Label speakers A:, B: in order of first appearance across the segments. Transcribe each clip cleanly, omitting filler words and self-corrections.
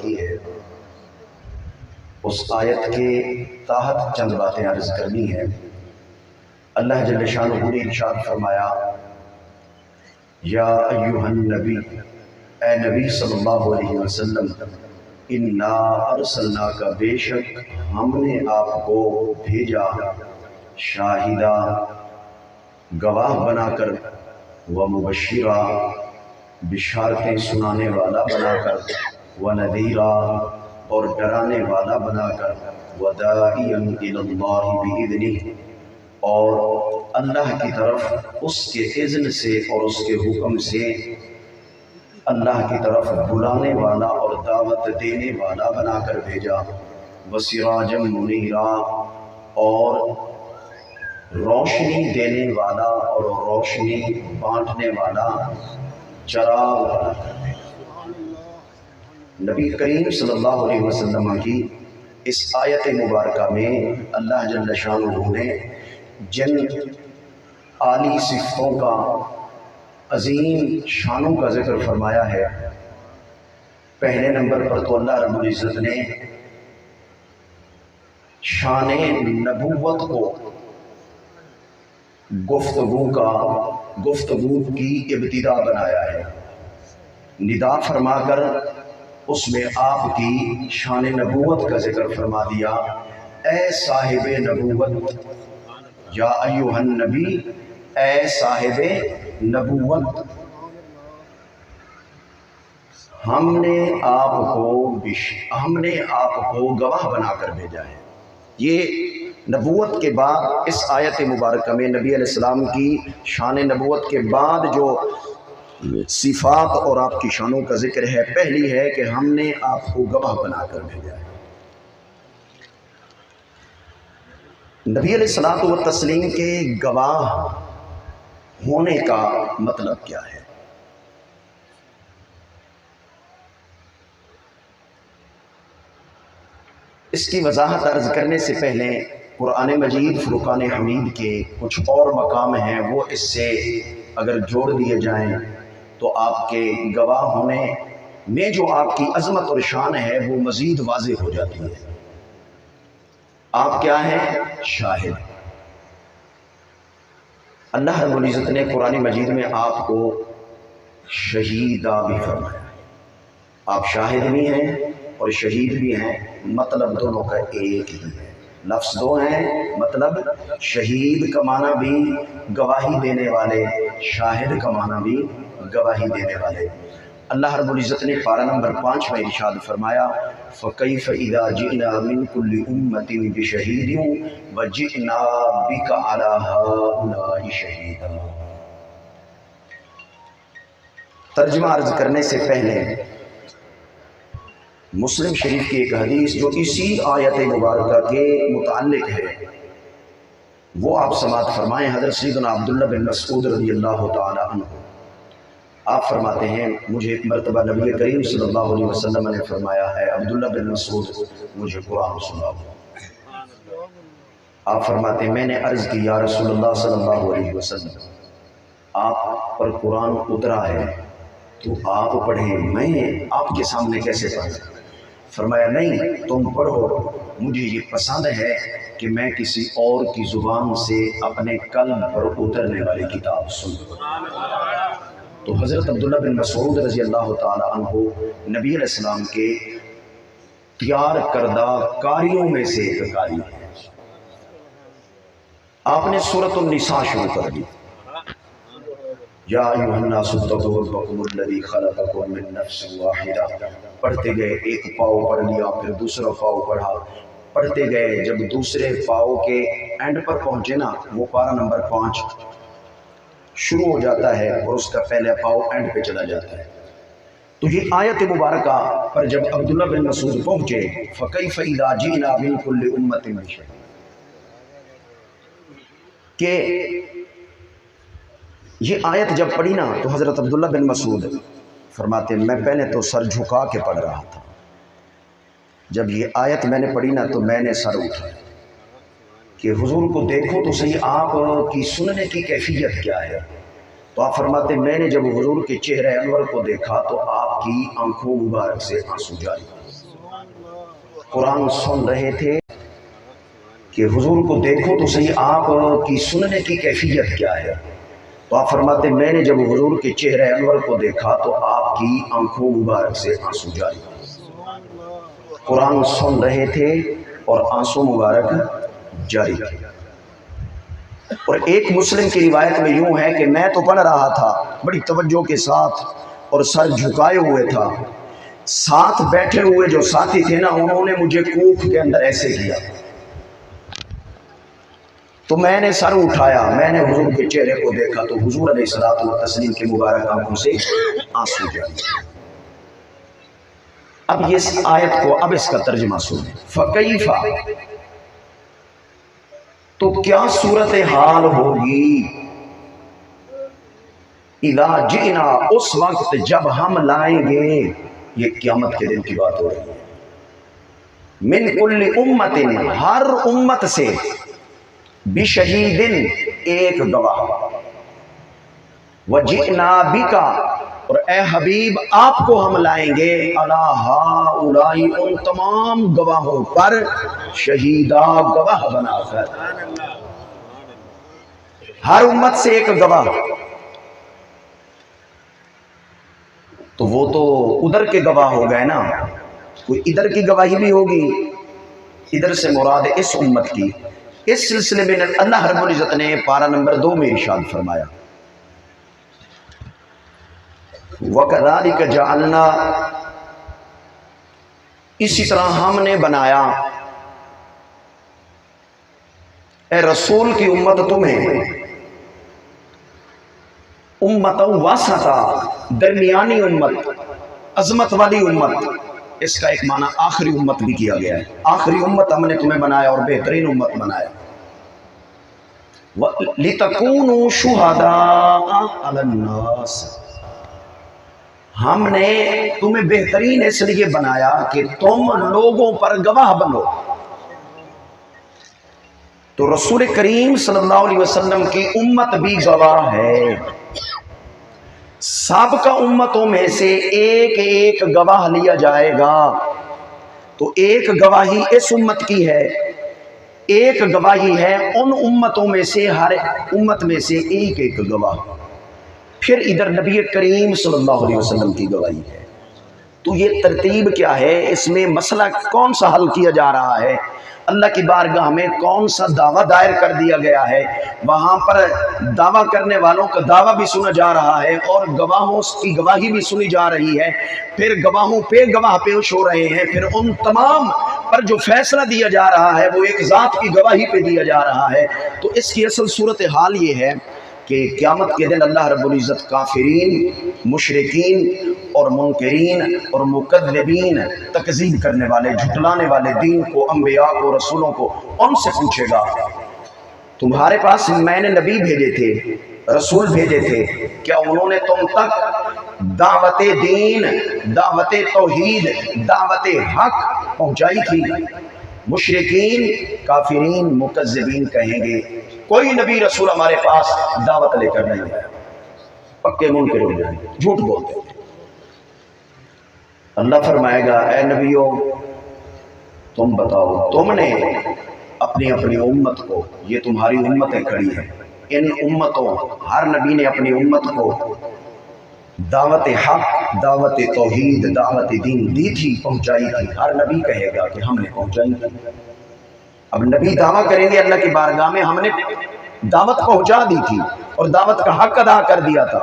A: کی ہے، اس آیت کے تحت چند باتیں عرض کرنی ہیں۔ اللہ جل شانہ نے ارشاد فرمایا، یا ایھا النبی، اے نبی صلی اللہ علیہ وسلم، انا ارسلناک، بے شک ہم نے آپ کو بھیجا، شاہدہ، گواہ بنا کر، ومبشرا، بشارتیں سنانے والا بنا کر، ونذیرا، اور ڈرانے والا بنا کر، وداعیا الی اللہ باذنہ، اور اللہ کی طرف اس کے اذن سے اور اس کے حکم سے اللہ کی طرف بلانے والا اور دعوت دینے والا بنا کر بھیجا، وسراجا منیرا، اور روشنی دینے والا اور روشنی بانٹنے والا، چراغ بنا کر بھیجا۔ نبی کریم صلی اللہ علیہ وسلم کی اس آیت مبارکہ میں اللہ جل شانہ نے جن عالی صفتوں کا، عظیم شانوں کا ذکر فرمایا ہے، پہلے نمبر پر تو اللہ رب العزت نے شان نبوت کو گفتگو کی ابتدا بنایا ہے، ندا فرما کر اس میں آپ کی شان نبوت کا ذکر فرما دیا۔ اے صاحب نبوت، یا ایھا النبی، اے صاحب نبوت، ہم نے آپ کو گواہ بنا کر بھیجا ہے۔ یہ نبوت کے بعد اس آیت مبارکہ میں نبی علیہ السلام کی شان نبوت کے بعد جو صفات اور آپ کی شانوں کا ذکر ہے، پہلی ہے کہ ہم نے آپ کو گواہ بنا کر بھیجا ہے۔ نبی علیہ الصلوۃ والتسلیم کے گواہ ہونے کا مطلب کیا ہے؟ اس کی وضاحت عرض کرنے سے پہلے قرآن مجید فرقان حمید کے کچھ اور مقام ہیں، وہ اس سے اگر جوڑ دیے جائیں تو آپ کے گواہ ہونے میں جو آپ کی عظمت اور شان ہے وہ مزید واضح ہو جاتی ہے۔ آپ کیا ہیں؟ شاہد۔ اللہ رب العزت نے قرآن مجید میں آپ کو شہیدہ بھی فرمایا ہے۔ آپ شاہد بھی ہیں اور شہید بھی ہیں، مطلب دونوں کا ایک ہی ہے، لفظ دو ہیں، مطلب شہید کا معنی بھی گواہی دینے والے، شاہد کا معنی بھی گواہی دینے والے۔ اللہ رب العزت نے پارہ نمبر 5 میں ارشاد فرمایا، فَكَيْفَ إِذَا جِئْنَا مِنْ كُلِّ أُمَّةٍ بِشَهِيدٍ وَجِئْنَا بِكَ عَلَى هَؤُلَاءِ شَهِيدًا۔ ترجمہ عرض کرنے سے پہلے مسلم شریف کی ایک حدیث جو اسی آیت مبارکہ کے متعلق ہے وہ آپ سماعت فرمائیں۔ حضرت سیدنا عبداللہ بن مسعود رضی اللہ تعالی عنہ آپ فرماتے ہیں، مجھے ایک مرتبہ نبی کریم صلی اللہ علیہ وسلم نے فرمایا ہے، عبداللہ بن مسعود مجھے قرآن سناؤ۔ آپ فرماتے ہیں، میں نے عرض کی، یا رسول اللہ صلی اللہ علیہ وسلم، آپ پر قرآن اترا ہے تو آپ پڑھیں، میں آپ کے سامنے کیسے پڑھوں؟ فرمایا نہیں، تم پڑھو، مجھے یہ پسند ہے کہ میں کسی اور کی زبان سے اپنے قلب پر اترنے والی کتاب سنوں۔ تو حضرت عبداللہ بن مسعود رضی اللہ تعالی عنہ نبی علیہ السلام کے تیار کردہ قاریوں میں سے ایک قاری ہے۔ آپ نے سورۃ النساء شروع کر دی، یا ایھا الناس اتقوا ربکم الذی خلقکم من نفس واحدہ، پڑھتے گئے، ایک پاؤ پڑھ لیا، پھر دوسرا پاؤ پڑھا، پڑھتے گئے، جب دوسرے پاؤ کے اینڈ پر پہنچے نا، وہ پارہ نمبر 5 شروع ہو جاتا ہے اور اس کا پہلے پاؤ اینڈ پہ چلا جاتا ہے۔ تو یہ آیت مبارکہ پر جب عبداللہ بن مسعود پہنچے، فَكَيْفَ إِذَا جِئْنَا مِنْ كُلِّ أُمَّةٍ بِشَهِيدٍ، کہ یہ آیت جب پڑھی نا تو حضرت عبداللہ بن مسعود فرماتے ہیں، میں پہلے تو سر جھکا کے پڑھ رہا تھا، جب یہ آیت میں نے پڑھی نا تو میں نے سر اٹھایا کہ حضور کو دیکھو تو صحیح، آپ کی سننے کی کیفیت کیا ہے؟ تو آپ فرماتے میں نے جب حضور کے چہرے انور کو دیکھا تو آپ کی آنکھوں مبارک سے آنسو جاری، قرآن سن رہے تھے کہ حضور کو دیکھو تو صحیح آپ کی سننے کی کیفیت کیا ہے. تو آپ فرماتے میں نے جب حضور کے چہرے انور کو دیکھا تو آپ کی آنکھوں مبارک سے آنسو جاری. قرآن سن رہے تھے اور آنسو مبارک جاری تھے. اور ایک مسلم کی روایت میں یوں ہے کہ میں تو پڑھ رہا تھا بڑی توجہ کے ساتھ اور سر جھکائے ہوئے تھا. ساتھ بیٹھے ہوئے جو ساتھی تھے نا انہوں نے مجھے کوکھ کے اندر ایسے کیا تو میں نے سر اٹھایا, میں نے حضور کے چہرے کو دیکھا تو حضور علیہ الصلوۃ والتسلیم کے مبارک آنکھوں سے آنسو جاری. اب یہ آیت کو اب اس کا ترجمہ سنیں. فکیف تو کیا صورتحال ہوگی, اذا جئنا اس وقت جب ہم لائیں گے, یہ قیامت کے دن کی بات ہو رہی ہے, من کل امت ہر امت سے, بشہیدن ایک گواہ, وجئنا بک اور اے حبیب آپ کو ہم لائیں گے, علی ہؤلاء ان تمام گواہوں پر, شہیدہ گواہ بنا کر. ہر امت سے ایک گواہ. تو وہ تو ادھر کے گواہ ہو گئے نا, کوئی ادھر کی گواہی بھی ہوگی, ادھر سے مراد اس امت کی. اس سلسلے میں اللہ رب العزت نے پارہ نمبر 2 میں ارشاد فرمایا, وَكَذَلِكَ جَعَلْنَا اسی طرح ہم نے بنایا اے رسول کی امت تمہیں, امت واسطہ درمیانی امت, عظمت والی امت. اس کا ایک معنی آخری امت بھی کیا گیا ہے, آخری امت ہم نے تمہیں بنایا اور بہترین امت بنایا. لِتَكُونُوا شُهَدَاءَ عَلَى النَّاسِ ہم نے تمہیں بہترین اس لیے بنایا کہ تم لوگوں پر گواہ بنو. تو رسول کریم صلی اللہ علیہ وسلم کی امت بھی گواہ ہے. سابقہ امتوں میں سے ایک ایک گواہ لیا جائے گا, تو ایک گواہی اس امت کی ہے, ایک گواہی ہے ان امتوں میں سے, ہر امت میں سے ایک ایک گواہ. پھر ادھر نبی کریم صلی اللہ علیہ وسلم کی گواہی ہے. تو یہ ترتیب کیا ہے, اس میں مسئلہ کون سا حل کیا جا رہا ہے, اللہ کی بارگاہ میں کون سا دعویٰ دائر کر دیا گیا ہے, وہاں پر دعویٰ کرنے والوں کا دعویٰ بھی سنا جا رہا ہے اور گواہوں کی گواہی بھی سنی جا رہی ہے. پھر گواہوں پہ گواہ پیش ہو رہے ہیں, پھر ان تمام پر جو فیصلہ دیا جا رہا ہے وہ ایک ذات کی گواہی پہ دیا جا رہا ہے. تو اس کی اصل صورتحال یہ ہے کہ قیامت کے دن اللہ رب العزت کافرین, مشرکین اور منکرین اور مکذبین, تکذیب کرنے والے, جھٹلانے والے دین کو, انبیاء کو, رسولوں کو, ان سے پوچھے گا تمہارے پاس میں نے نبی بھیجے تھے, رسول بھیجے تھے, کیا انہوں نے تم تک دعوت دین, دعوت توحید, دعوت حق پہنچائی تھی؟ مشرکین, کافرین, مکذبین کہیں گے کوئی نبی رسول ہمارے پاس دعوت لے کر نہیں آیا, پکے منکر ہو جائیں, جھوٹ بولتے ہیں. اللہ فرمائے گا اے نبیوں تم بتاؤ, تم نے اپنی اپنی امت کو, یہ تمہاری امتیں کھڑی ہیں, ان امتوں, ہر نبی نے اپنی امت کو دعوت حق, دعوت توحید, دعوت دین دی تھی, پہنچائی تھی. ہر نبی کہے گا کہ ہم نے پہنچائی تھی. اب نبی دعویٰ کریں گے اللہ کی بارگاہ میں ہم نے دعوت پہنچا دی تھی اور دعوت کا حق ادا کر دیا تھا.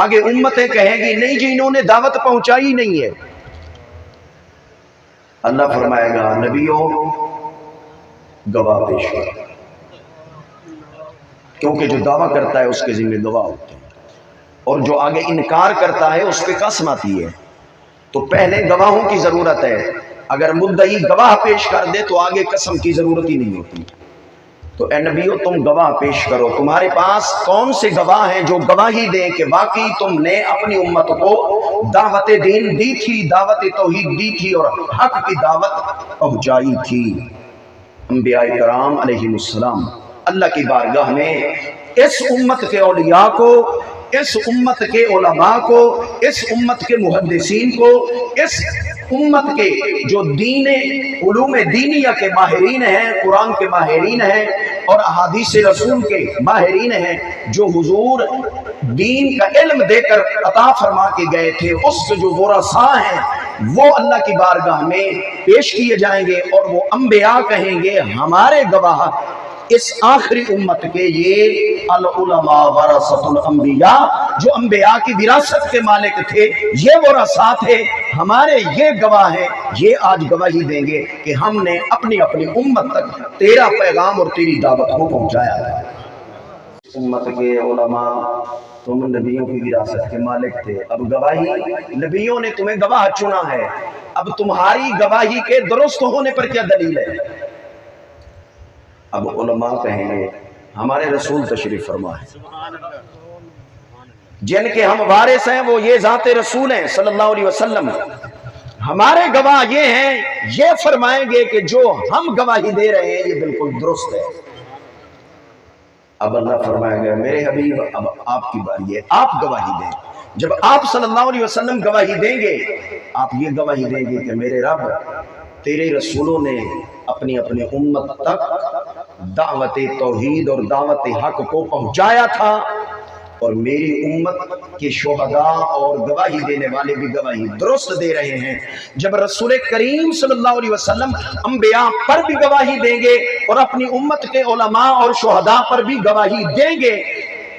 A: آگے امتیں کہیں گی نہیں جی انہوں نے دعوت پہنچائی نہیں ہے. اللہ فرمائے گا نبیوں گواہ پیش کرو, کیونکہ جو دعویٰ کرتا ہے اس کے ذمہ گواہ ہوتے ہیں, اور جو آگے انکار کرتا ہے اس پہ قسم آتی ہے. تو پہلے گواہوں کی ضرورت ہے, اگر مدعی گواہ پیش کر دے تو آگے قسم کی ضرورت ہی نہیں ہوتی. تو اے نبیو تم گواہ پیش کرو, تمہارے پاس کون سے گواہ ہیں جو گواہی دیں کہ واقعی تم نے اپنی امت کو دعوت دین دی تھی, دعوت توحید دی تھی اور حق کی دعوت پہنچائی تھی. انبیاء کرام علیہ السلام اللہ کی بارگاہ میں اس امت کے اولیاء کو, اس امت کے علماء کو, اس امت کے محدثین کو, اس امت کے جو دین علوم دینیہ کے ماہرین ہیں، قرآن کے ماہرین ہیں اور احادیث رسول کے ماہرین ہیں، جو حضور دین کا علم دے کر عطا فرما کے گئے تھے، اس سے جو ورثاء ہیں وہ اللہ کی بارگاہ میں پیش کیے جائیں گے اور وہ انبیاء کہیں گے ہمارے گواہ اس آخری امت کے یہ العلماء ورثۃ الانبیاء، جو انبیاء کی وراثت کے مالک تھے، یہ ورثاء تھے، ہمارے یہ گواہ ہیں، یہ آج گواہی دیں گے کہ ہم نے اپنی اپنی امت تک تیرا پیغام اور تیری دعوت کو پہنچایا ہے۔ امت کے علماء تم نبیوں کی وراثت کے مالک تھے، اب گواہی نبیوں نے تمہیں گواہ چنا ہے، اب تمہاری گواہی کے درست ہونے پر کیا دلیل ہے؟ اب علماء کہیں گے ہمارے رسول تشریف فرما ہے، جن کے ہم وارث ہیں وہ یہ ذات رسول ہیں صلی اللہ علیہ وسلم، ہمارے گواہ یہ ہیں، یہ فرمائیں گے کہ جو ہم گواہی دے رہے ہیں یہ بالکل درست ہے۔ اب اللہ فرمائے گا میرے حبیب اب آپ کی باری ہے، آپ گواہی دیں۔ جب آپ صلی اللہ علیہ وسلم گواہی دیں گے، آپ یہ گواہی دیں گے کہ میرے رب تیرے رسولوں نے اپنی اپنی امت تک دعوت توحید اور دعوت حق کو پہنچایا تھا، اور میری امت کے شہداء اور گواہی دینے والے بھی گواہی درست دے رہے ہیں۔ جب رسول کریم صلی اللہ علیہ وسلم انبیاء پر بھی گواہی دیں گے اور اپنی امت کے علماء اور شہداء پر بھی گواہی دیں گے،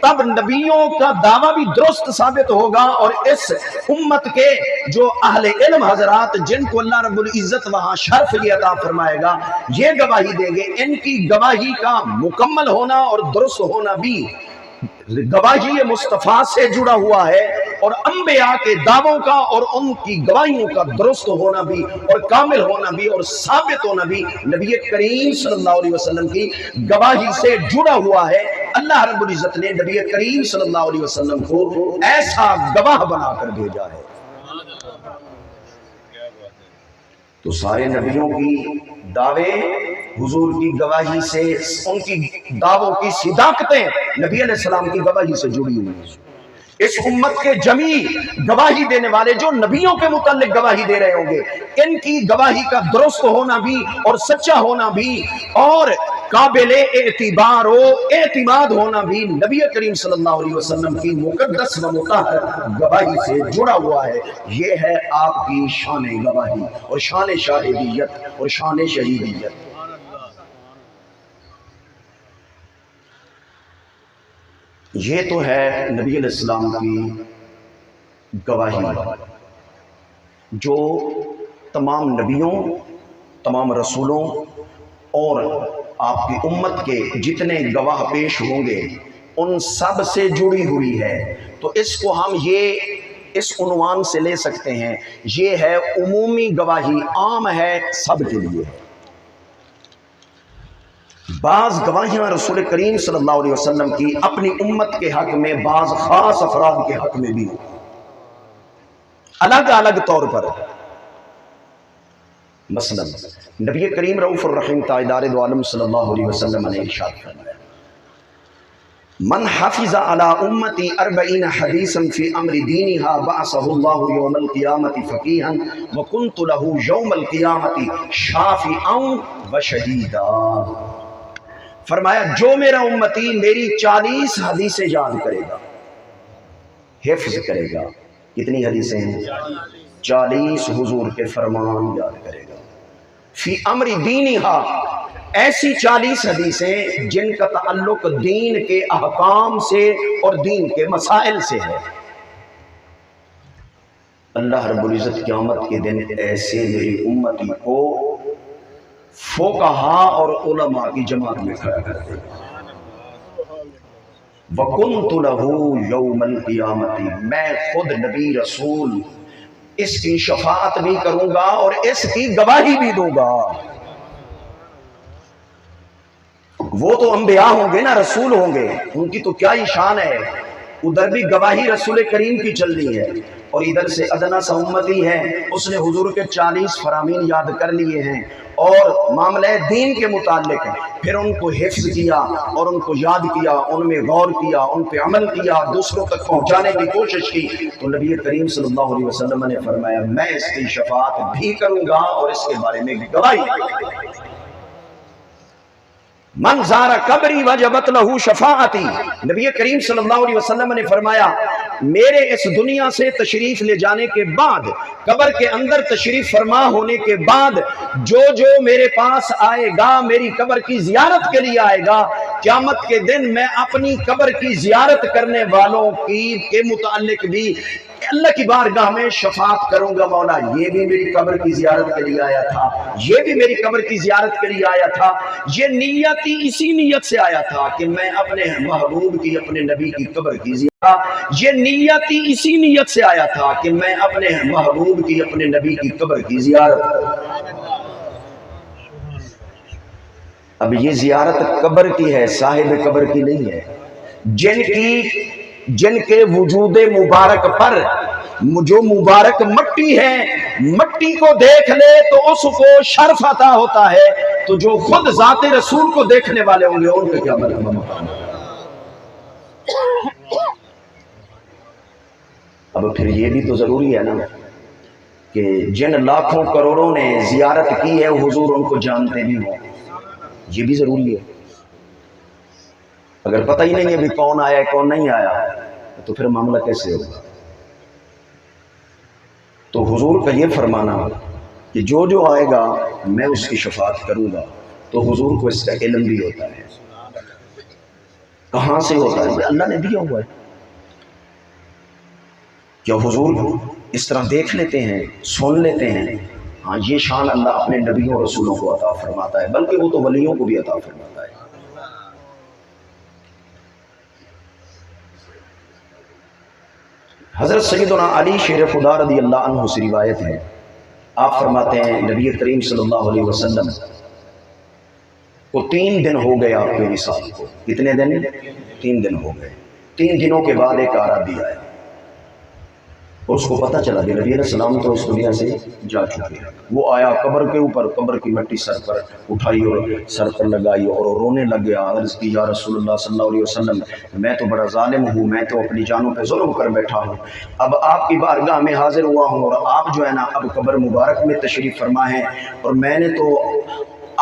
A: تب نبیوں کا دعویٰ بھی درست ثابت ہوگا، اور اس امت کے جو اہل علم حضرات جن کو اللہ رب العزت وہاں شرف یہ عطا فرمائے گا، یہ گواہی دیں گے، ان کی گواہی کا مکمل ہونا اور درست ہونا بھی گواہی مصطفیٰ سے جڑا ہوا ہے، اور انبیاء کے دعووں کا اور ان کی گواہیوں کا درست ہونا بھی اور کامل ہونا بھی اور ثابت ہونا بھی نبی کریم صلی اللہ علیہ وسلم کی گواہی سے جڑا ہوا ہے۔ اللہ رب العزت نے نبی کریم صلی اللہ علیہ وسلم کو ایسا گواہ بنا کر بھیجا ہے۔ تو سارے نبیوں کی دعوے حضور کی گواہی سے، ان کی دعووں کی صداقتیں نبی علیہ السلام کی گواہی سے جڑی ہوئی ہیں۔ اس امت کے جمیع گواہی دینے والے جو نبیوں کے متعلق گواہی دے رہے ہوں گے، ان کی گواہی کا درست ہونا بھی اور سچا ہونا بھی اور قابل اعتبار و اعتماد ہونا بھی نبی کریم صلی اللہ علیہ وسلم کی مقدس و مطہر گواہی سے جڑا ہوا ہے۔ یہ ہے آپ کی شان گواہی اور شان شاہدیت اور شان شہیدیت۔ یہ تو ہے نبی علیہ السلام کی گواہی، جو تمام نبیوں، تمام رسولوں اور آپ کی امت کے جتنے گواہ پیش ہوں گے ان سب سے جڑی ہوئی ہے۔ تو اس کو ہم اس عنوان سے لے سکتے ہیں، یہ ہے عمومی گواہی، عام ہے سب کے لیے۔ بعض گواہیاں رسول کریم صلی اللہ علیہ وسلم کی اپنی امت کے حق میں، بعض خاص افراد کے حق میں بھی الگ الگ طور پر۔ مثلا نبی کریم رؤوف الرحیم تاجدار دو عالم صلی اللہ علیہ وسلم نے ارشاد فرمایا من حفظ على امتی 40 حدیثا فی امر دینها بعثه اللہ یوم القیامت فقیہا وکنت له یوم القیامت شافعا وشہیدا۔ فرمایا جو میرا امتی میری 40 حدیثیں یاد کرے گا، حفظ کرے گا، کتنی حدیثیں ہیں؟ 40 حضور کے فرمان یاد کرے گا، فی امر دینہا، ایسی 40 حدیثیں جن کا تعلق دین کے احکام سے اور دین کے مسائل سے ہے۔ اللہ رب العزت قیامت کے دن ایسے میری امتی کو فقہا اور علماء کی جماعت میں کھڑا کر دے گا۔ وَكُنْتُ لَهُ يَوْمَ الْقِيَامَةِ، میں خود نبی رسول اس کی شفاعت بھی کروں گا اور اس کی گواہی بھی دوں گا۔ وہ تو انبیاء ہوں گے نا، رسول ہوں گے، ان کی تو کیا ہی شان ہے، ادھر بھی گواہی رسول کریم کی چل رہی ہے اور ادھر سے ادنا سا امتی ہے، اس نے حضور کے 40 فرامین یاد کر لیے ہیں اور معاملہ دین کے متعلق پھر ان کو حفظ کیا اور ان کو یاد کیا، ان میں غور کیا، ان پہ عمل کیا، دوسروں تک پہنچانے کی کوشش کی، تو نبی کریم صلی اللہ علیہ وسلم نے فرمایا میں اس کی شفاعت بھی کروں گا اور اس کے بارے میں گواہی دوں گا۔ من زار قبری وجبت لہو شفاعتی، نبی کریم صلی اللہ علیہ وسلم نے فرمایا میرے اس دنیا سے تشریف لے جانے کے بعد، قبر کے اندر تشریف فرما ہونے کے بعد جو جو میرے پاس آئے گا، میری قبر کی زیارت کے لیے آئے گا، قیامت کے دن میں اپنی قبر کی زیارت کرنے والوں کے متعلق بھی اللہ کی بارگاہ میں شفاعت کروں گا، مولا یہ بھی میری قبر کی زیارت کے لیے آیا تھا، یہ بھی میری قبر کی زیارت کے لیے آیا تھا، یہ نیت ہی اسی نیت سے آیا تھا کہ میں اپنے محبوب کی، اپنے نبی کی قبر کی زیارت، یہ نیت ہی اسی نیت سے آیا تھا کہ میں اپنے محبوب کی، اپنے نبی کی قبر کی زیارت۔ اب یہ زیارت قبر کی ہے، صاحب قبر کی نہیں ہے، جن کے وجود مبارک پر جو مبارک مٹی ہے، مٹی کو دیکھ لے تو اس کو شرف عطا ہوتا ہے، تو جو خود ذات رسول کو دیکھنے والے ہوں گے ان کے کیا مقام ہے۔ اب پھر یہ بھی تو ضروری ہے نا کہ جن لاکھوں کروڑوں نے زیارت کی ہے حضور ان کو جانتے بھی ہوں، یہ بھی ضروری ہے۔ اگر پتہ ہی نہیں ہے بھی کون آیا ہے کون نہیں آیا تو پھر معاملہ کیسے ہوگا؟ تو حضور کا یہ فرمانا کہ جو جو آئے گا میں اس کی شفاعت کروں گا، تو حضور کو اس کا علم بھی ہوتا ہے۔ کہاں سے ہوتا ہے؟ اللہ نے دیا ہوا ہے۔ کیا حضور اس طرح دیکھ لیتے ہیں، سن لیتے ہیں؟ ہاں، یہ شان اللہ اپنے نبیوں اور رسولوں کو عطا فرماتا ہے، بلکہ وہ تو ولیوں کو بھی عطا فرماتا ہے۔ حضرت سیدنا علی شیر خدا رضی اللہ عنہ سے روایت ہے، آپ فرماتے ہیں نبی کریم صلی اللہ علیہ وسلم کو 3 دن ہو گئے آپ کے وصال کو۔ کتنے دن؟ 3 دن ہو گئے۔ 3 دنوں کے بعد ایک عربی آیا، اس کو پتہ چلا کہ نبی علیہ السلام تو اس دنیا سے جا چکے ہیں۔ وہ آیا قبر کے اوپر، قبر کی مٹی سر پر اٹھائی اور سر پر لگائی اور رونے لگ گیا، عرض کی یا رسول اللہ صلی اللہ علیہ وسلم میں تو بڑا ظالم ہوں، میں تو اپنی جانوں پہ ظلم کر بیٹھا ہوں، اب آپ کی بارگاہ میں حاضر ہوا ہوں اور آپ جو ہے نا اب قبر مبارک میں تشریف فرما ہیں، اور میں نے تو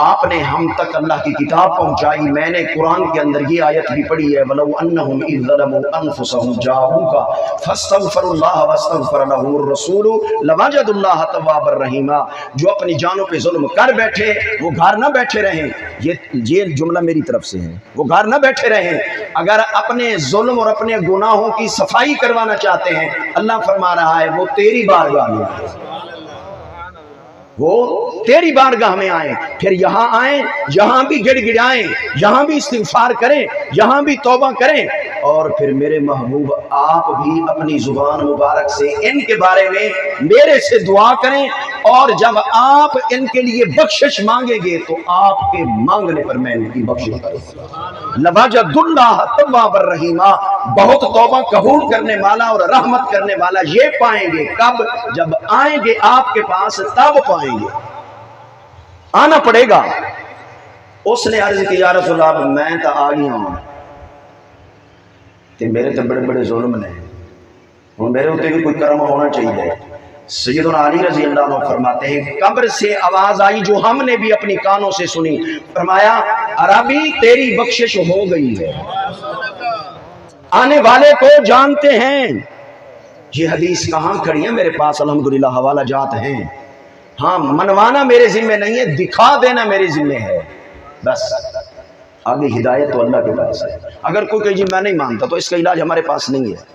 A: آپ نے ہم تک اللہ کی کتاب پہنچائی، میں نے قرآن کے اندر یہ آیت بھی پڑھی ہے وَلَوْ أَنَّهُمْ إِذْ ظَلَمُوا أَنفُسَهُمْ جَاءُوكَ فَاسْتَغْفَرُوا اللَّهَ وَاسْتَغْفَرَ لَهُمُ الرَّسُولُ لَوَجَدُوا اللَّهَ تَوَّابًا رَحِيمًا۔ جو اپنی جانوں پہ ظلم کر بیٹھے وہ گھر نہ بیٹھے رہیں، یہ جملہ میری طرف سے ہے، وہ گھر نہ بیٹھے رہیں، اگر اپنے ظلم اور اپنے گناہوں کی صفائی کروانا چاہتے ہیں، اللہ فرما رہا ہے وہ تیری بارگاہ میں آئے، وہ تیری بارگاہ میں آئیں، پھر یہاں آئیں، یہاں بھی گڑ گڑائیں، یہاں بھی استغفار کریں، یہاں بھی توبہ کریں، اور پھر میرے محبوب آپ بھی اپنی زبان مبارک سے ان کے بارے میں میرے سے دعا کریں، اور جب آپ ان کے لیے بخشش مانگیں گے تو آپ کے مانگنے پر میں ان کی بخشش کروں گا۔ لَوَجَدُ اللَّهَ تَوَّابًا رَحِيمًا، بہت توبہ قبول کرنے والا اور رحمت کرنے والا یہ پائیں گے کب؟ جب آئیں گے آپ کے پاس تب پائیں گے، آنا پڑے گا۔ اس نے عرض کی یا رسول اللہ میں تو آ گیا ہوں کہ میرے تو بڑے بڑے ظلم نے، اور میرے ہوتے بھی کوئی کرم ہونا چاہیے۔ سیدنا علی رضی اللہ عنہ فرماتے ہیں قبر سے آواز آئی جو ہم نے بھی اپنی کانوں سے سنی، فرمایا عربی تیری بخشش ہو گئی ہے، آنے والے کو جانتے ہیں۔ یہ حدیث کہاں کھڑی ہے؟ میرے پاس الحمدللہ حوالہ جات ہیں، ہاں منوانا میرے ذمہ نہیں ہے، دکھا دینا میرے ذمہ ہے، بس آگے ہدایت تو اللہ کے پاس ہے۔ اگر کوئی کہے جی میں نہیں مانتا تو اس کا علاج ہمارے پاس نہیں ہے،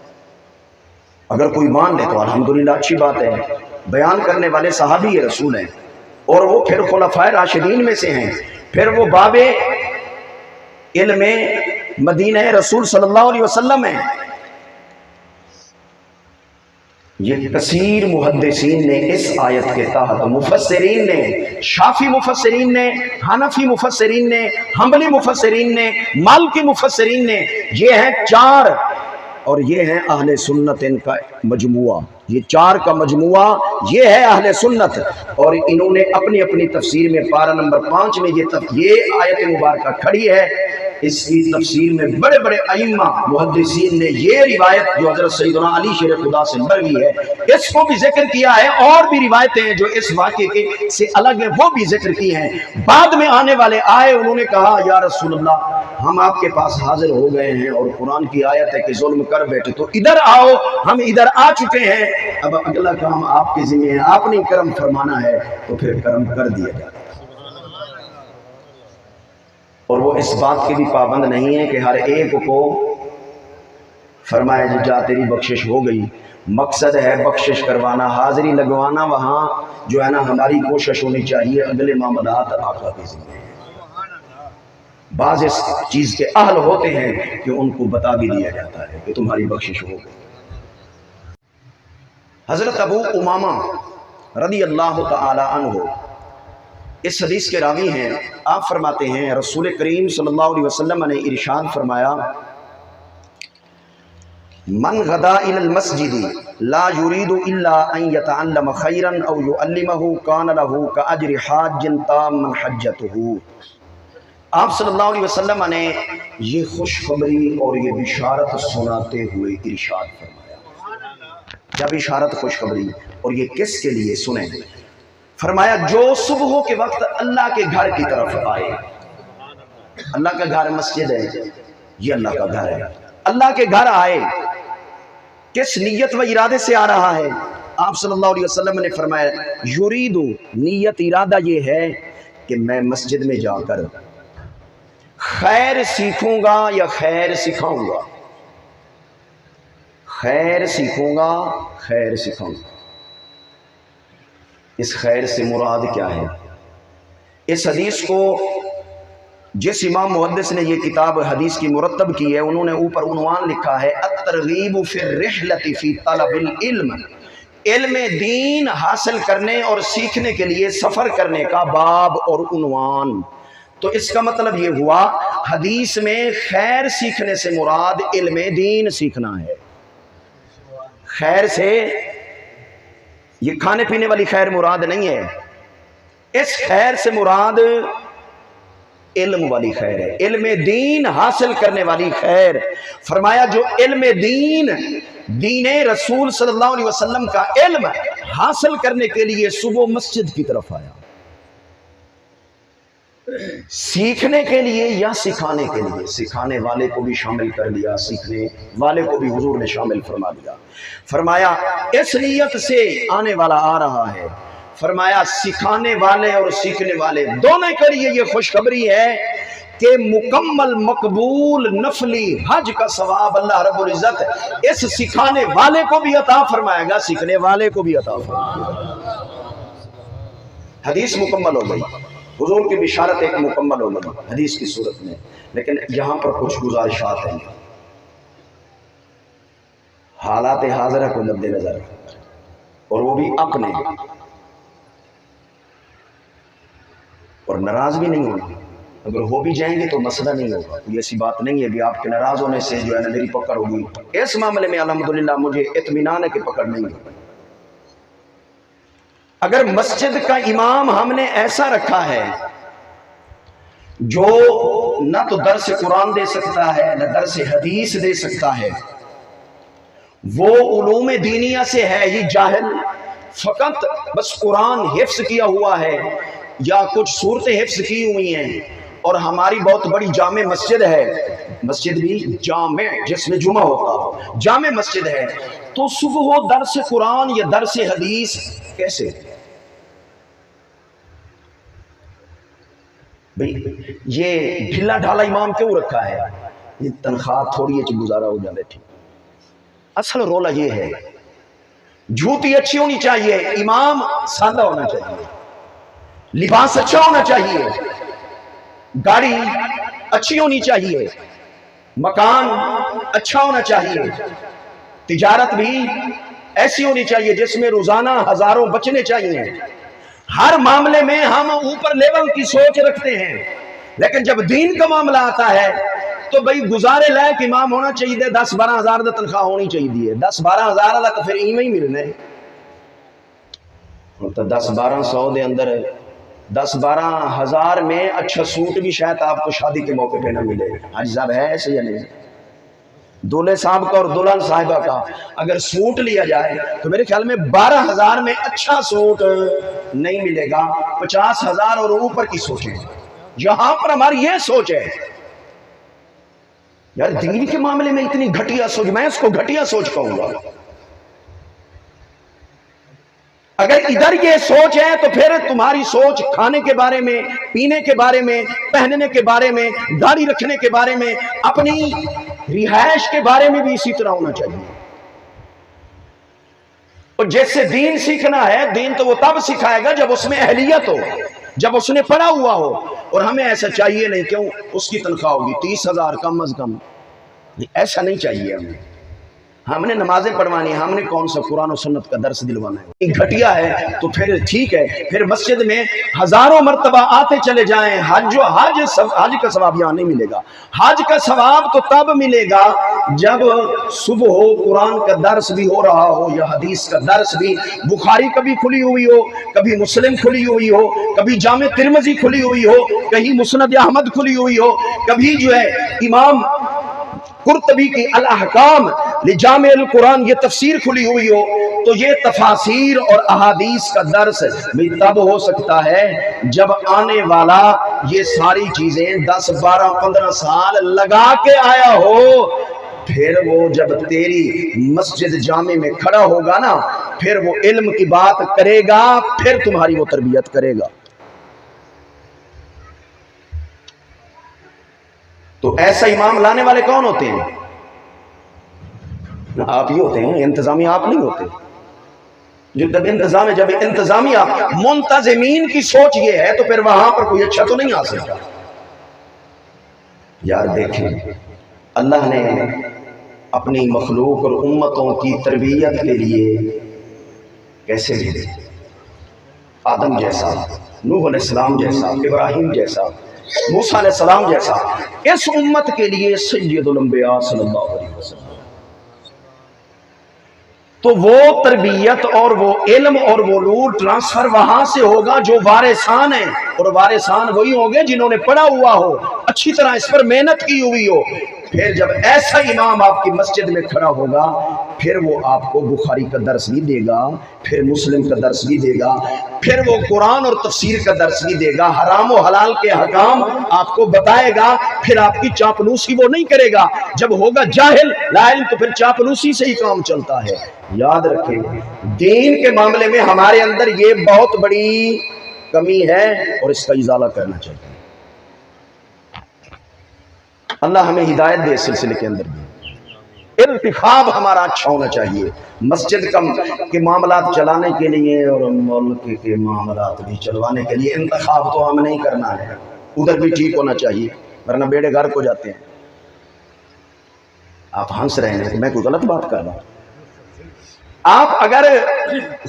A: اگر کوئی مان لے تو الحمدللہ اچھی بات ہے۔ بیان کرنے والے صحابی رسول ہیں، اور وہ پھر خلفائے راشدین میں سے ہیں، پھر وہ باب علم مدینہ رسول صلی اللہ علیہ وسلم ہیں۔ یہ کثیر محدثین نے اس آیت کے تحت، مفسرین نے، شافی مفسرین نے، حنفی مفسرین نے، حنبلی مفسرین نے، مالکی مفسرین نے، یہ ہیں 4، اور یہ ہیں اہل سنت، ان کا مجموعہ، یہ 4 کا مجموعہ یہ ہے اہل سنت۔ اور انہوں نے اپنی اپنی تفسیر میں پارہ نمبر 5 میں یہ آیت مبارکہ کھڑی ہے، اس کی تفسیر میں بڑے بڑے ائمہ محدثین نے یہ روایت جو حضرت سیدنا علی شیر خدا سے مروی ہے اس کو بھی ذکر کیا ہے، اور بھی روایتیں ہیں جو اس واقعے کے سے الگ ہیں وہ بھی ذکر کی ہیں۔ بعد میں آنے والے آئے، انہوں نے کہا یا رسول اللہ ہم آپ کے پاس حاضر ہو گئے ہیں اور قرآن کی آیت ہے کہ ظلم کر بیٹھے تو ادھر آؤ، ہم ادھر آ چکے ہیں، اب اگلا کام آپ کے ذمہ ہے، آپ نے کرم فرمانا ہے تو پھر کرم کر دیا جاتا ہے۔ اور وہ اس بات کے بھی پابند نہیں ہے کہ ہر ایک کو فرمایا جی جا تیری بخشش ہو گئی، مقصد ہے بخشش کروانا، حاضری لگوانا، وہاں جو ہے نا ہماری کوشش ہونی چاہیے، اگلے معاملات آقا کے ذمہ ہیں۔ بعض اس چیز کے اہل ہوتے ہیں کہ ان کو بتا بھی دیا جاتا ہے کہ تمہاری بخشش ہو گئی۔ حضرت ابو امامہ رضی اللہ تعالی عنہ اس حدیث کے راوی ہیں، آپ فرماتے ہیں رسول کریم صلی اللہ علیہ وسلم نے ارشاد فرمایا من غدا الى المسجد لا يريد الا ان يتعلم خيرا او يعلمه كان له كاجر حاج تاما حجته۔ آپ صلی اللہ علیہ وسلم نے یہ خوشخبری اور یہ بشارت سناتے ہوئے ارشاد فرمایا، کیا بشارت خوشخبری، اور یہ کس کے لیے سنیں؟ فرمایا جو صبح کے وقت اللہ کے گھر کی طرف آئے، اللہ کا گھر مسجد ہے، یہ اللہ کا گھر ہے، اللہ کے گھر آئے، کس نیت و ارادے سے آ رہا ہے؟ آپ صلی اللہ علیہ وسلم نے فرمایا یریدو، نیت ارادہ یہ ہے کہ میں مسجد میں جا کر خیر سیکھوں گا یا خیر سکھاؤں گا، خیر سیکھوں گا، خیر سکھاؤں گا۔ اس خیر سے مراد کیا ہے؟ اس حدیث کو جس امام محدث نے یہ کتاب حدیث کی مرتب کی ہے انہوں نے اوپر عنوان لکھا ہے الترغیب فی الرحلۃ فی طلب العلم، علم دین حاصل کرنے اور سیکھنے کے لیے سفر کرنے کا باب اور عنوان۔ تو اس کا مطلب یہ ہوا حدیث میں خیر سیکھنے سے مراد علم دین سیکھنا ہے۔ خیر سے یہ کھانے پینے والی خیر مراد نہیں ہے، اس خیر سے مراد علم والی خیر ہے، علم دین حاصل کرنے والی خیر۔ فرمایا جو علم دین، دین رسول صلی اللہ علیہ وسلم کا علم حاصل کرنے کے لیے صبح مسجد کی طرف آیا، سیکھنے کے لیے یا سکھانے کے لیے، سکھانے والے کو بھی شامل کر لیا، سیکھنے والے کو بھی حضور نے شامل فرما دیا۔ فرمایا اس نیت سے آنے والا آ رہا ہے، فرمایا سکھانے والے اور سیکھنے والے دونوں کے لیے یہ خوشخبری ہے کہ مکمل مقبول نفلی حج کا ثواب اللہ رب العزت اس سکھانے والے کو بھی عطا فرمائے گا، سیکھنے والے کو بھی عطا فرمائے گا۔ حدیث مکمل ہو گئی، حضور کی بشارت ایک مکمل ہو گئی حدیث کی صورت میں، لیکن یہاں پر کچھ گزارشات ہیں، حالات حاضرہ کو مد نظر، اور وہ بھی اپنے، اور ناراض بھی نہیں ہونا، اگر ہو بھی جائیں گے تو مسئلہ نہیں ہوگا، کوئی ایسی بات نہیں ہے کہ آپ کے ناراض ہونے سے جو ہے نا میری پکڑ ہوگی، اس معاملے میں الحمدللہ مجھے اطمینان ہے کہ پکڑ نہیں ہوگی۔ اگر مسجد کا امام ہم نے ایسا رکھا ہے جو نہ تو درس قرآن دے سکتا ہے نہ درس حدیث دے سکتا ہے، وہ علوم دینیہ سے ہے ہی جاہل، فقط بس قرآن حفظ کیا ہوا ہے یا کچھ صورتیں حفظ کی ہوئی ہیں، اور ہماری بہت بڑی جامع مسجد ہے، مسجد بھی جامع جس میں جمعہ ہوتا ہو، جامع مسجد ہے، تو صبح ہو درس قرآن یا درس حدیث کیسے؟ بھئی یہ ڈھلا ڈھالا امام کیوں رکھا ہے؟ یہ تنخواہ تھوڑی ہے گزارا ہو جا بیٹھی، اصل رولا یہ ہے جھوٹی اچھی ہونی چاہیے، امام سادہ ہونا چاہیے، لباس اچھا ہونا چاہیے، گاڑی اچھی ہونی چاہیے، مکان اچھا ہونا چاہیے، تجارت بھی ایسی ہونی چاہیے جس میں روزانہ ہزاروں بچنے چاہیے۔ ہر معاملے میں ہم اوپر لیول کی سوچ رکھتے ہیں، لیکن جب دین کا معاملہ آتا ہے تو بھئی گزارے لائق امام ہونا چاہیے 10-12 ہزار دا تنخواہ ہونی چاہیے 10-12 ہزار دا تو پھر ایویں ہی ملنے تو 10-1200 دے اندر 10-12 ہزار میں اچھا سوٹ بھی شاید آپ کو شادی کے موقع پہ نہ ملے. حاجی صاحب ہے ایسے یا نہیں؟ دولہے صاحب کا اور دلہن صاحبہ کا اگر سوٹ لیا جائے تو میرے خیال میں 12 ہزار میں اچھا سوٹ نہیں ملے گا. 50 ہزار اور اوپر کی سوچیں. یہاں پر ہماری یہ سوچ ہے یار دین کے معاملے میں اتنی گھٹیا سوچ, میں اس کو گھٹیا سوچ کہوں گا. اگر ادھر یہ سوچ ہے تو پھر تمہاری سوچ کھانے کے بارے میں, پینے کے بارے میں, پہننے کے بارے میں, داڑھی رکھنے کے بارے میں, اپنی رہائش کے بارے میں بھی اسی طرح ہونا چاہیے. اور جیسے دین سیکھنا ہے, دین تو وہ تب سکھائے گا جب اس میں اہلیت ہو, جب اس نے پڑھا ہوا ہو. اور ہمیں ایسا چاہیے نہیں, کیوں اس کی تنخواہ ہوگی 30,000 کم از کم, ایسا نہیں چاہیے ہمیں. ہم نے نمازیں پڑھوانی ہے, ہم نے کون سا قرآن و سنت کا درس دلوانا ہے. گھٹیا ہے تو پھر ٹھیک ہے, پھر مسجد میں ہزاروں مرتبہ آتے چلے جائیں. حج کا ثواب یہاں نہیں ملے گا. حج کا ثواب تو تب ملے گا جب صبح ہو, قرآن کا درس بھی ہو رہا ہو یا حدیث کا درس بھی, بخاری کبھی کھلی ہوئی ہو, کبھی مسلم کھلی ہوئی ہو, کبھی جامع ترمذی کھلی ہوئی ہو, کہیں مسند احمد کھلی ہوئی ہو, کبھی جو ہے امام قرطبی کی الاحکام لجامع القرآن یہ تفسیر کھلی ہوئی ہو. تو یہ تفاسیر اور احادیث کا درس بھی تب ہو سکتا ہے جب آنے والا یہ ساری چیزیں 10, 12, 15 سال لگا کے آیا ہو. پھر وہ جب تیری مسجد جامع میں کھڑا ہوگا نا, پھر وہ علم کی بات کرے گا, پھر تمہاری وہ تربیت کرے گا. تو ایسا امام لانے والے کون ہوتے ہیں؟ آپ ہی ہوتے ہیں, انتظامیہ آپ نہیں ہوتے. جب انتظام ہے, جب انتظامیہ منتظمین کی سوچ یہ ہے تو پھر وہاں پر کوئی اچھا تو نہیں آ سکتا. یار دیکھیں, اللہ نے اپنی مخلوق اور امتوں کی تربیت کے لیے کیسے بھیجے. آدم جیسا, نوح علیہ السلام جیسا, ابراہیم جیسا, موسیٰ علیہ السلام جیسا, اس امت کے لیے سید الانبیاء صلی اللہ علیہ وسلم. تو وہ تربیت اور وہ علم اور وہ نور ٹرانسفر وہاں سے ہوگا جو وارثان ہیں, اور وارثان وہی ہوں گے جنہوں نے پڑھا ہوا ہو, اچھی طرح اس پر محنت کی ہوئی ہو. پھر جب ایسا امام آپ کی مسجد میں کھڑا ہوگا, پھر وہ آپ کو بخاری کا درس بھی دے گا, پھر مسلم کا درس بھی دے گا, پھر وہ قرآن اور تفسیر کا درس بھی دے گا, حرام و حلال کے حکام آپ کو بتائے گا. پھر آپ کی چاپلوسی وہ نہیں کرے گا. جب ہوگا جاہل لا علم تو پھر چاپلوسی سے ہی کام چلتا ہے. یاد رکھیں, دین کے معاملے میں ہمارے اندر یہ بہت بڑی کمی ہے اور اس کا ازالہ کرنا چاہیے. اللہ ہمیں ہدایت دے اس سلسلے کے اندر بھی. انتخاب ہمارا اچھا ہونا چاہیے. مسجد کے معاملات چلانے کے لیے اور ملک کے معاملات بھی چلوانے کے لیے انتخاب تو ہم نہیں کرنا ہے, ادھر بھی ٹھیک ہونا چاہیے, ورنہ بیڑے غرق ہو جاتے ہیں. آپ ہنس رہے ہیں کہ میں کوئی غلط بات کر رہا ہوں. آپ اگر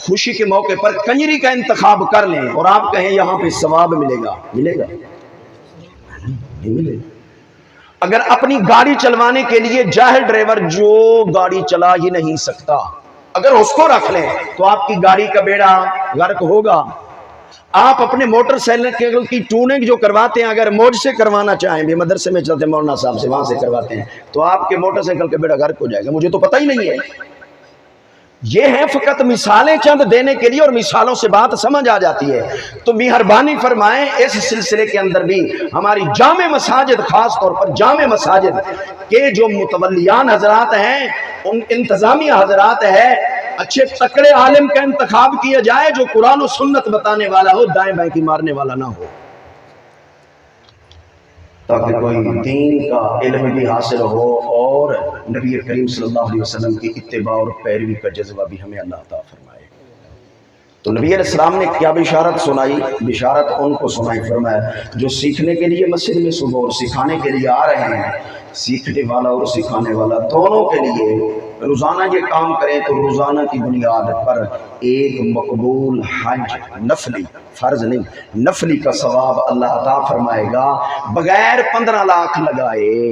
A: خوشی کے موقع پر کنجری کا انتخاب کر لیں اور آپ کہیں یہاں پہ ثواب ملے گا, ملے گا نہیں ملے گا. اگر اپنی گاڑی چلوانے کے لیے جاہل ڈرائیور جو گاڑی چلا ہی نہیں سکتا, اگر اس کو رکھ لیں تو آپ کی گاڑی کا بیڑا غرق ہوگا. آپ اپنے موٹر سائیکل کی ٹوننگ جو کرواتے ہیں, اگر موج سے کروانا چاہیں, بھی مدرسے میں چلتے ہیں مولانا صاحب سے, وہاں سے کرواتے ہیں, تو آپ کے موٹر سائیکل کا بیڑا غرق ہو جائے گا. مجھے تو پتہ ہی نہیں ہے. یہ ہے فقط مثالیں چند دینے کے لیے, اور مثالوں سے بات سمجھ آ جاتی ہے. تو مہربانی فرمائیں اس سلسلے کے اندر بھی ہماری جامع مساجد, خاص طور پر جامع مساجد کے جو متولیان حضرات ہیں, ان انتظامیہ حضرات ہیں, اچھے تکڑے عالم کا انتخاب کیا جائے جو قرآن و سنت بتانے والا ہو, دائیں بائیں کی مارنے والا نہ ہو, تاکہ کوئی دین کا علم بھی حاصل ہو اور نبی کریم صلی اللہ علیہ وسلم کی اتباع اور پیروی کا جذبہ بھی ہمیں اللہ عطا فرمائے. تو نبی علیہ السلام نے کیا بشارت سنائی؟ بشارت ان کو سنائی, فرمایا جو سیکھنے کے لیے مسجد میں صبح اور سکھانے کے لیے آ رہے ہیں, سیکھنے والا اور سکھانے والا دونوں کے لیے روزانہ یہ کام کریں تو روزانہ کی بنیاد پر ایک مقبول حج, نفلی, فرض نہیں, نفلی کا ثواب اللہ عطا فرمائے گا بغیر 15 لاکھ لگائے.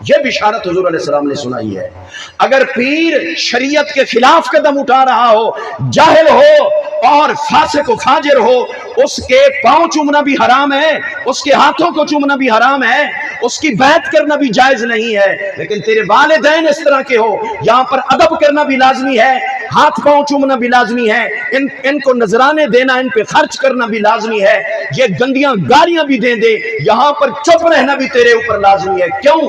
A: یہ بشارت حضور علیہ السلام نے سنائی ہے۔ اگر پیر شریعت کے خلاف قدم اٹھا رہا ہو، جاہل ہو اور فاسق و فاجر ہو، اس کے پاؤں چومنا بھی حرام ہے، اس کے ہاتھوں کو چومنا بھی حرام ہے، اس کی بیعت کرنا بھی جائز نہیں ہے، لیکن تیرے والدین اس طرح کے ہو، یہاں پر ادب کرنا بھی لازمی ہے، ہاتھ پاؤں چومنا بھی لازمی ہے، ان کو نذرانے دینا، ان پہ خرچ کرنا بھی لازمی ہے، یہ گندیاں گالیاں بھی دے دے، یہاں پر چپ رہنا بھی تیرے اوپر لازمی ہے۔ کیوں؟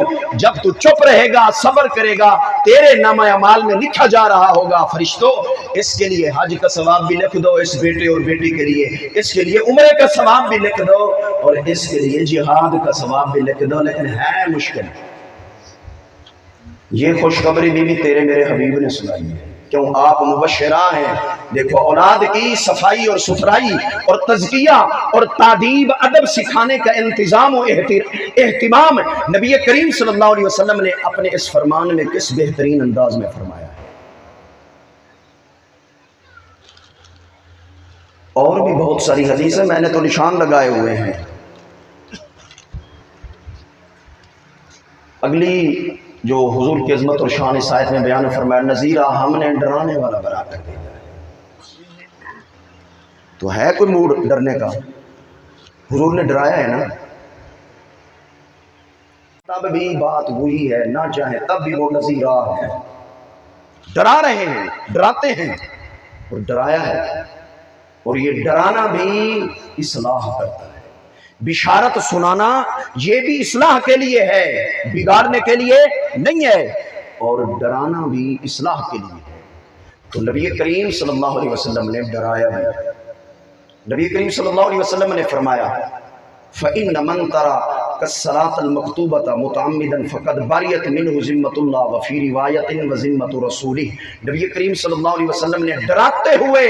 A: جب تو چپ رہے گا، صبر کرے گا، تیرے نامہ اعمال میں لکھا جا رہا ہوگا فرشتوں اس کے لیے حج کا ثواب بھی لکھ دو، اس بیٹے اور بیٹی کے لیے، اس کے لیے عمرے کا ثواب بھی لکھ دو، اور اس کے لیے جہاد کا ثواب بھی لکھ دو، لیکن ہے مشکل۔ یہ خوشخبری بھی تیرے میرے حبیب نے سنائی ہے، کیوں آپ مبشرہ ہیں۔ دیکھو اولاد کی صفائی اور ستھرائی اور تزکیہ اور تادیب ادب سکھانے کا انتظام و اہتمام نبی کریم صلی اللہ علیہ وسلم نے اپنے اس فرمان میں کس بہترین انداز میں فرمایا ہے۔ اور بھی بہت ساری حدیثیں میں نے تو نشان لگائے ہوئے ہیں۔ اگلی جو حضور کی عظمت اور شان اس آیت میں بیان فرمایا، نذیرہ ہم نے ڈرانے والا بنا کر دیا ہے۔ تو ہے کوئی موڈ ڈرنے کا؟ حضور نے ڈرایا ہے نا، تب بھی بات وہی ہے، نہ چاہے تب بھی وہ نذیرہ ہے، ڈرا رہے ہیں، ڈراتے ہیں اور ڈرایا ہے، اور یہ ڈرانا بھی اصلاح کرتا ہے۔ بشارت سنانا یہ بھی اصلاح کے لیے ہے، بگاڑنے کے لیے نہیں ہے، اور ڈرانا بھی اصلاح کے لیے ہے۔ تو نبی کریم صلی اللہ علیہ وسلم نے ڈرایا ہے۔ نبی کریم صلی اللہ علیہ وسلم نے فرمایا فَإِنَّ مَنْ تَرَى كَالصَّلَاةَ الْمَكْتُوبَةَ مُتَعَمِّدًا فَقَدْ بَرِئَتْ مِنْهُ ذِمَّةُ اللَّهِ وَفِي رِوَایَةٍ وَذِمَّةُ رَسُولِهِ۔ نبی کریم صلی اللہ علیہ وسلم نے ڈراتے ہوئے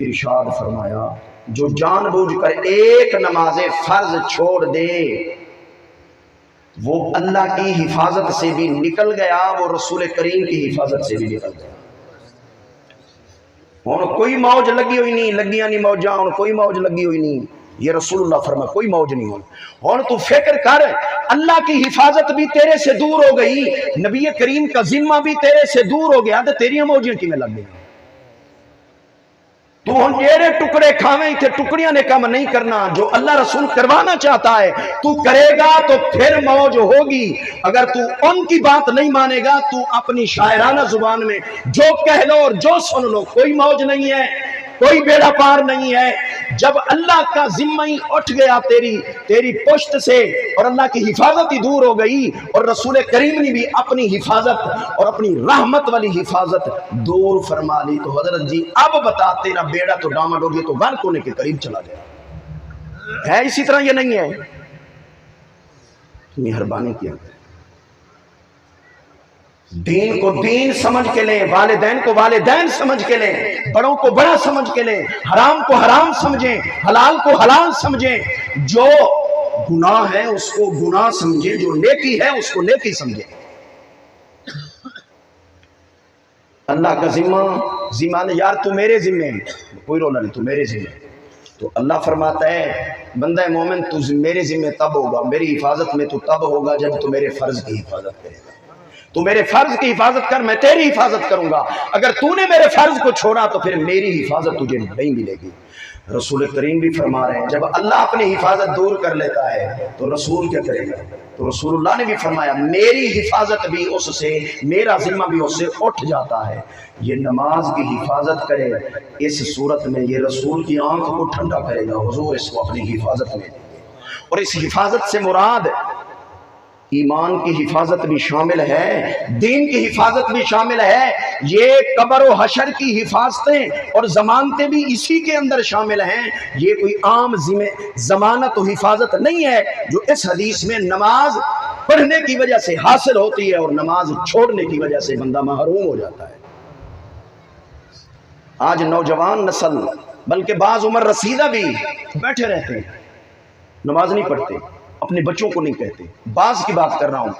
A: ارشاد فرمایا، جو جان بوجھ کر ایک نماز فرض چھوڑ دے وہ اللہ کی حفاظت سے بھی نکل گیا، وہ رسول کریم کی حفاظت سے بھی نکل گیا۔ ہن کوئی موج لگی ہوئی نہیں، لگیاں نہیں موجاں، ہن کوئی موج لگی ہوئی نہیں، یہ رسول اللہ فرما کوئی موج نہیں ہوئی۔ ہن تو فکر کر، اللہ کی حفاظت بھی تیرے سے دور ہو گئی، نبی کریم کا ذمہ بھی تیرے سے دور ہو گیا، تو تیریاں موجیں کیویں لگ گئی؟ تو ہن جیڑے ٹکڑے کھاویں تھے، ٹکڑیاں نے کام نہیں کرنا، جو اللہ رسول کروانا چاہتا ہے تو کرے گا تو پھر موج ہوگی۔ اگر تو ان کی بات نہیں مانے گا، تو اپنی شاعرانہ زبان میں جو کہہ لو اور جو سن لو، کوئی موج نہیں ہے، کوئی بیڑا پار نہیں ہے۔ جب اللہ کا ذمہ ہی اٹھ گیا تیری پشت سے، اور اللہ کی حفاظت ہی دور ہو گئی، اور رسول کریم نے بھی اپنی حفاظت اور اپنی رحمت والی حفاظت دور فرما لی، تو حضرت جی اب بتا، تیرا بیڑا تو ڈامڈ ہو گیا، تو غرق ہونے کے قریب چلا گیا ہے۔ اسی طرح یہ نہیں ہے، مہربانی کیا، دین کو دین سمجھ کے لیں، والدین کو والدین سمجھ کے لیں، بڑوں کو بڑا سمجھ کے لیں، حرام کو حرام سمجھیں، حلال کو حلال سمجھیں، جو گناہ ہے اس کو گناہ سمجھیں، جو نیکی ہے اس کو نیکی سمجھیں۔ اللہ کا ذمہ نے، یار تو میرے ذمہ، کوئی رولا نہیں، تو میرے ذمہ۔ تو اللہ فرماتا ہے بندہ مومن تو میرے ذمہ تب ہوگا، میری حفاظت میں تو تب ہوگا جب تو میرے فرض کی حفاظت کرے گا۔ تو میرے فرض کی حفاظت کر، میں تیری حفاظت کروں گا۔ اگر تو نے میرے فرض کو چھوڑا تو پھر میری حفاظت تجھے نہیں ملے گی۔ رسول کریم بھی فرما رہے ہیں جب اللہ اپنی حفاظت دور کر لیتا ہے تو رسول کیا کرے گا؟ تو رسول اللہ نے بھی فرمایا میری حفاظت بھی اس سے، میرا ذمہ بھی اس سے اٹھ جاتا ہے۔ یہ نماز کی حفاظت کرے، اس صورت میں یہ رسول کی آنکھ کو ٹھنڈا کرے گا، حضور اس کو اپنی حفاظت میں۔ اور اس حفاظت سے مراد ایمان کی حفاظت بھی شامل ہے، دین کی حفاظت بھی شامل ہے، یہ قبر و حشر کی حفاظتیں اور ضمانتیں بھی اسی کے اندر شامل ہیں۔ یہ کوئی عام ضمانت و حفاظت نہیں ہے جو اس حدیث میں نماز پڑھنے کی وجہ سے حاصل ہوتی ہے اور نماز چھوڑنے کی وجہ سے بندہ محروم ہو جاتا ہے۔ آج نوجوان نسل بلکہ بعض عمر رسیدہ بھی بیٹھے رہتے ہیں، نماز نہیں پڑھتے، اپنے بچوں کو نہیں کہتے۔ بعض کی بات کر رہا ہوں،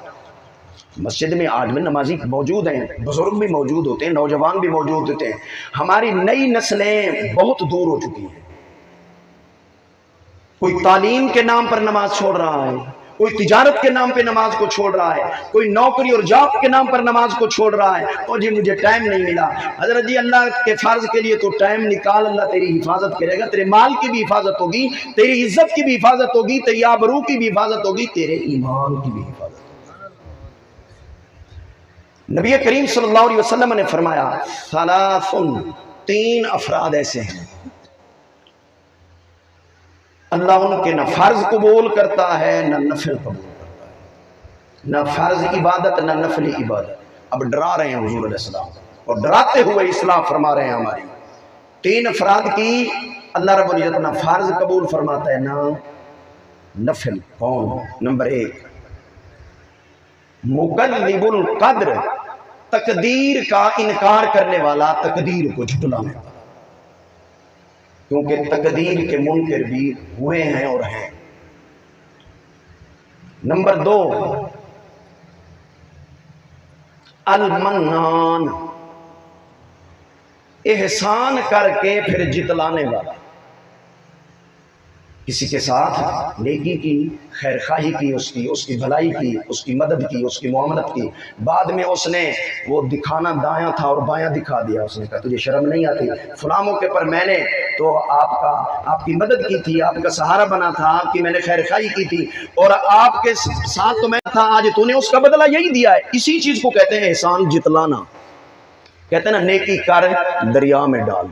A: مسجد میں آج میں نمازی موجود ہیں، بزرگ بھی موجود ہوتے ہیں، نوجوان بھی موجود ہوتے ہیں۔ ہماری نئی نسلیں بہت دور ہو چکی ہیں۔ کوئی تعلیم کے نام پر نماز چھوڑ رہا ہے، کوئی تجارت کے نام پہ نماز کو چھوڑ رہا ہے، کوئی نوکری اور جاب کے نام پر نماز کو چھوڑ رہا ہے، اور جی مجھے ٹائم نہیں ملا۔ حضرت جی اللہ کے فرض کے لیے تو ٹائم نکال، اللہ تیری حفاظت کرے گا، تیرے مال کی بھی حفاظت ہوگی، تیری عزت کی بھی حفاظت ہوگی، تیری آبرو کی بھی حفاظت ہوگی، تیرے ایمان کی بھی حفاظت ہوگی۔ نبی کریم صلی اللہ علیہ وسلم نے فرمایا ثلاث، تین افراد ایسے ہیں اللہ ان کے نہ فرض قبول کرتا ہے نہ نفل قبول کرتا ہے، نہ فرض عبادت نہ نفل عبادت۔ اب ڈرا رہے ہیں حضور علیہ السلام، اور ڈراتے ہوئے اصلاح فرما رہے ہیں ہماری۔ تین افراد کی اللہ رب العزت نہ فرض قبول فرماتا ہے نہ نفل۔ کون؟ نمبر ایک، مقلب القدر، تقدیر کا انکار کرنے والا، تقدیر کو جھٹلانے والا، کیونکہ تقدیر کے منکر بھی ہوئے ہیں اور ہیں۔ نمبر دو، المنان، احسان کر کے پھر جتلانے والا، کسی کے ساتھ نیکی کی، خیر خواہی کی، اس کی بھلائی کی، اس کی مدد کی، اس کی معاملت کی، بعد میں اس نے وہ دکھانا دایاں تھا اور بایاں دکھا دیا، اس نے کہا تجھے شرم نہیں آتی؟ فلاں موقع پر میں نے تو آپ کی مدد کی تھی، آپ کا سہارا بنا تھا، آپ کی میں نے خیر خواہی کی تھی، اور آپ کے ساتھ تو میں تھا، آج تو نے اس کا بدلہ یہی دیا ہے۔ اسی چیز کو کہتے ہیں احسان جتلانا، کہتے ہیں نا نیکی کر دریا میں ڈال۔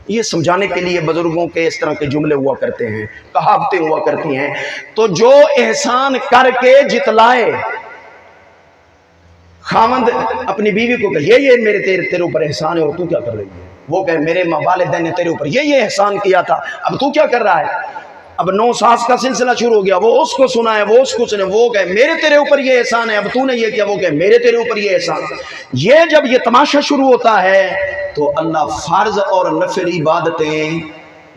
A: یہ سمجھانے کے لیے بزرگوں کے اس طرح کے جملے ہوا کرتے ہیں، کہاوتیں ہوا کرتی ہیں۔ تو جو احسان کر کے جتلائے، خاوند اپنی بیوی کو کہ یہ میرے تیرے اوپر احسان ہے اور تو کیا کر رہی ہے، وہ کہ میرے والدین نے تیرے اوپر یہ احسان کیا تھا، اب تو کیا کر رہا ہے؟ اب نو ساس کا سلسلہ شروع ہو گیا، وہ اس کو سنا ہے، وہ اس کو سنے، وہ کہ میرے تیرے اوپر یہ احسان ہے، اب تو نے یہ کیا، وہ کہ میرے تیرے اوپر یہ احسان۔ یہ جب یہ تماشا شروع ہوتا ہے تو اللہ فرض اور نفل عبادتیں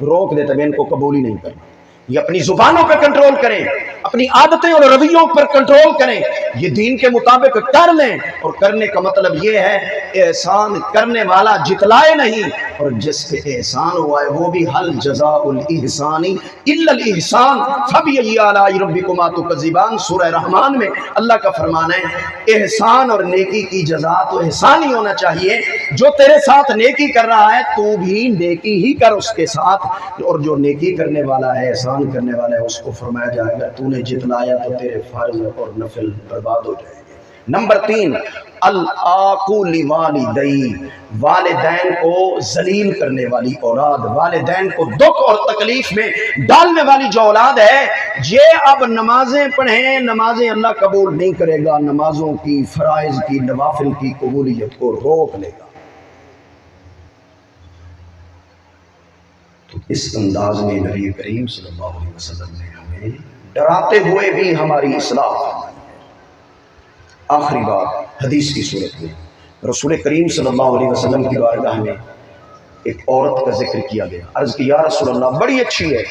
A: روک دیتا ہے، ان کو قبول ہی نہیں کرنا۔ یہ اپنی زبانوں پہ کنٹرول کریں، اپنی عادتیں اور رویوں پر کنٹرول کریں، یہ دین کے مطابق کر لیں۔ اور کرنے کا مطلب یہ ہے احسان کرنے والا جتلائے نہیں، اور جس پہ احسان ہوا ہے وہ بھی حل جزاء الاحسان الا الاحسان فبأي آلاء ربكما تكذبان۔ سورہ رحمان میں اللہ کا فرمان ہے احسان اور نیکی کی جزا تو احسان ہی ہونا چاہیے۔ جو تیرے ساتھ نیکی کر رہا ہے تو بھی نیکی ہی کر اس کے ساتھ، اور جو نیکی کرنے والا ہے، احسان کرنے والا ہے، اس کو فرمایا جائے گا تو نے جتلایا تو تیرے فرض اور نفل برباد ہو جائیں گے۔ نمبر تین، العاق لوالدی، والدین کو ذلیل کرنے والی اولاد، والدین کو دکھ اور تکلیف میں ڈالنے والی جو اولاد ہے، یہ اب نمازیں پڑھیں، نمازیں اللہ قبول نہیں کرے گا، نمازوں کی، فرائض کی، نوافل کی قبولیت کو روک لے گا۔ تو اس انداز میں نبی کریم صلی اللہ علیہ وسلم نے ہمیں ڈراتے ہوئے بھی ہماری اصلاح فرمائی ہے۔ آخری بات، حدیث کی صورت میں رسول کریم صلی اللہ علیہ وسلم کی بارگاہ میں ایک عورت کا ذکر کیا گیا۔ عرض کی یا رسول اللہ، بڑی اچھی ہے،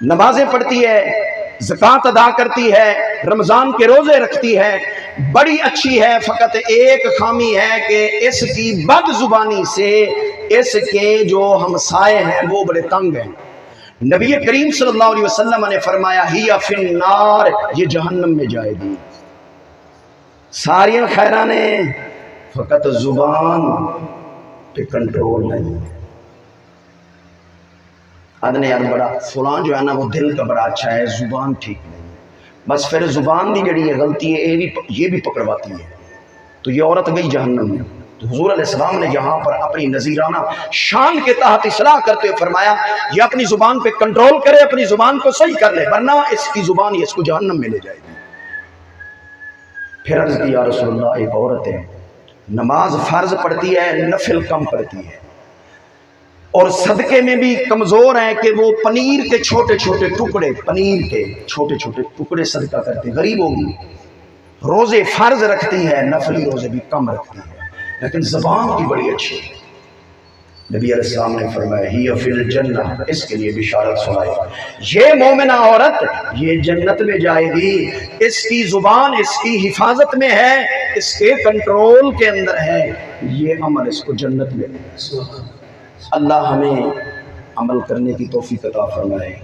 A: نمازیں پڑھتی ہے، زکوٰۃ ادا کرتی ہے، رمضان کے روزے رکھتی ہے، بڑی اچھی ہے، فقط ایک خامی ہے کہ اس کی بد زبانی سے اس کے جو ہمسائے ہیں وہ بڑے تنگ ہیں۔ نبی کریم صلی اللہ علیہ وسلم نے فرمایا ہی فی النار، یہ جہنم میں جائے گی۔ ساریاں خیرانے، فقط زبان پہ کنٹرول نہیں ہے۔ آدھنے یار بڑا فلان جو ہے نا وہ دل کا بڑا اچھا ہے، زبان ٹھیک نہیں ہے، بس پھر زبان دی جڑی ہے غلطی ہے یہ بھی پکڑواتی ہے، تو یہ عورت گئی جہنم میں۔ تو حضور علیہ السلام نے یہاں پر اپنی نذیرانہ شان کے تحت اصلاح کرتے ہوئے فرمایا یہ اپنی زبان پہ کنٹرول کرے، اپنی زبان کو صحیح کر لے، ورنہ اس کی زبان اس کو جہنم میں لے جائے گی۔ پھر عرض کی یا رسول اللہ، ایک عورت ہے، نماز فرض پڑھتی ہے، نفل کم پڑھتی ہے، اور صدقے میں بھی کمزور ہے کہ وہ پنیر کے چھوٹے چھوٹے ٹکڑے، پنیر کے چھوٹے چھوٹے ٹکڑے صدقہ کرتے، غریب ہوگی، روزے فرض رکھتی ہے، نفلی روزے بھی کم رکھتی ہے، لیکن زبان کی بڑی اچھی ہے۔ نبی علیہ السلام نے فرمایا ہی فی الجنہ، اس کے لیے بشارت سنائی، یہ مومنہ عورت یہ جنت میں جائے گی، اس کی زبان اس کی حفاظت میں ہے، اس کے کنٹرول کے اندر ہے، یہ عمل اس کو جنت میں دے گا۔ اللہ ہمیں عمل کرنے کی توفیق عطا فرمائے۔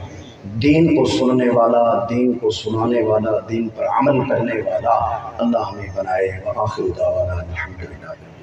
A: دین کو سننے والا، دین کو سنانے والا، دین پر عمل کرنے والا اللہ ہمیں بنائے۔ وآخر دعوانا الحمدللہ۔